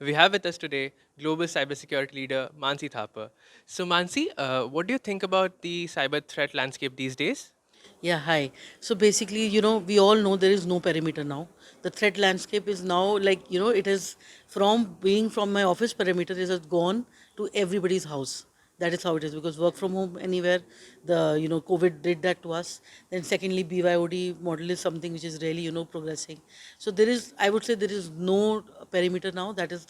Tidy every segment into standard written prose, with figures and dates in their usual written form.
We have with us today global cybersecurity leader Mansi Thapar. So, Mansi, what do you think about the cyber threat landscape these days? Yeah, hi. So basically, we all know there is no perimeter now. The threat landscape is now like, it is from being from my office perimeter, it has gone to everybody's house. That is how it is because work from home anywhere, COVID did that to us. Then secondly, BYOD model is something which is really, progressing. So there is, I would say there is no perimeter now. That is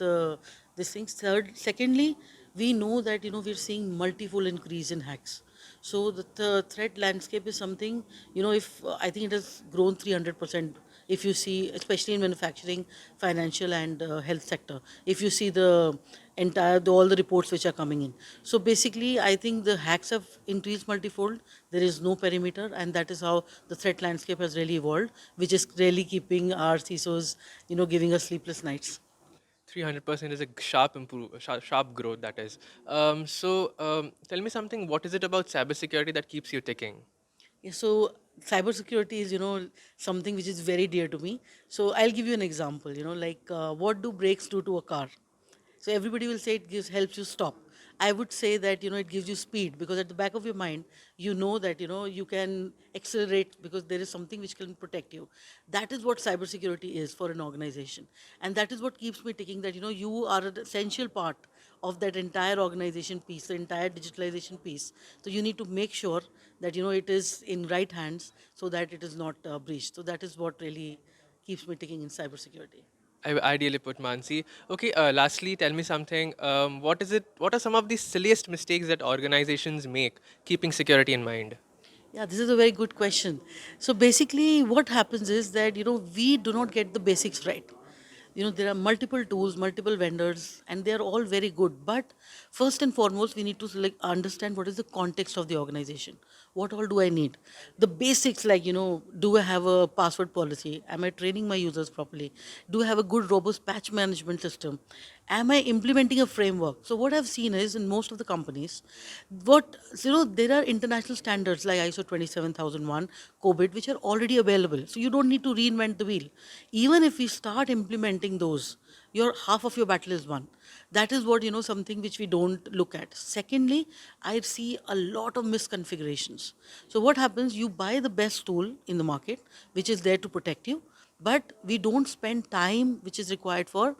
this thing. Secondly, we know that, we're seeing multiple increase in hacks. So the threat landscape is something, if I think it has grown 300%. If you see, especially in manufacturing, financial, and health sector, if you see all the reports which are coming in. So basically, I think the hacks have increased multifold. There is no perimeter, and that is how the threat landscape has really evolved, which is really keeping our CISOs, giving us sleepless nights. 300% is a sharp growth, that is. Tell me something. What is it about cybersecurity that keeps you ticking? Yeah, so cybersecurity is, something which is very dear to me. So I'll give you an example. Like what do brakes do to a car? So everybody will say it helps you stop. I would say that it gives you speed because at the back of your mind you know that you can accelerate because there is something which can protect you. That is what cybersecurity is for an organization, and that is what keeps me ticking. That you are an essential part of that entire organization piece, the entire digitalization piece. So you need to make sure that it is in right hands so that it is not breached. So that is what really keeps me ticking in cybersecurity. Ideally put, Mansi. Okay, lastly, tell me something. What is it? What are some of the silliest mistakes that organizations make keeping security in mind? Yeah, this is a very good question. So basically, what happens is that we do not get the basics right. There are multiple tools, multiple vendors, and they are all very good. But first and foremost, we need to understand what is the context of the organization. What all do I need? The basics, like do I have a password policy? Am I training my users properly? Do I have a good, robust patch management system? Am I implementing a framework? So what I've seen is in most of the companies, there are international standards like ISO 27001, COVID, which are already available. So you don't need to reinvent the wheel. Even if we start implementing those, your half of your battle is won. That is what something which we don't look at. Secondly, I see a lot of misconfigurations. So what happens? You buy the best tool in the market, which is there to protect you, but we don't spend time which is required for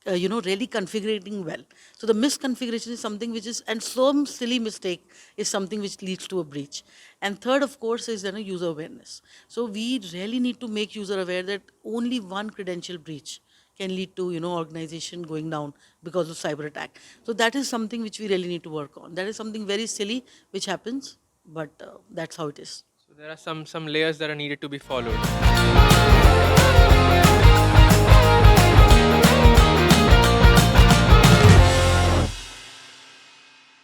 really configuring well. So the misconfiguration is something which is, and some silly mistake is something which leads to a breach. And third, of course, is user awareness. So we really need to make user aware that only one credential breach can lead to organization going down because of cyber attack. So that is something which we really need to work on. That is something very silly which happens, but that's how it is. So there are some layers that are needed to be followed.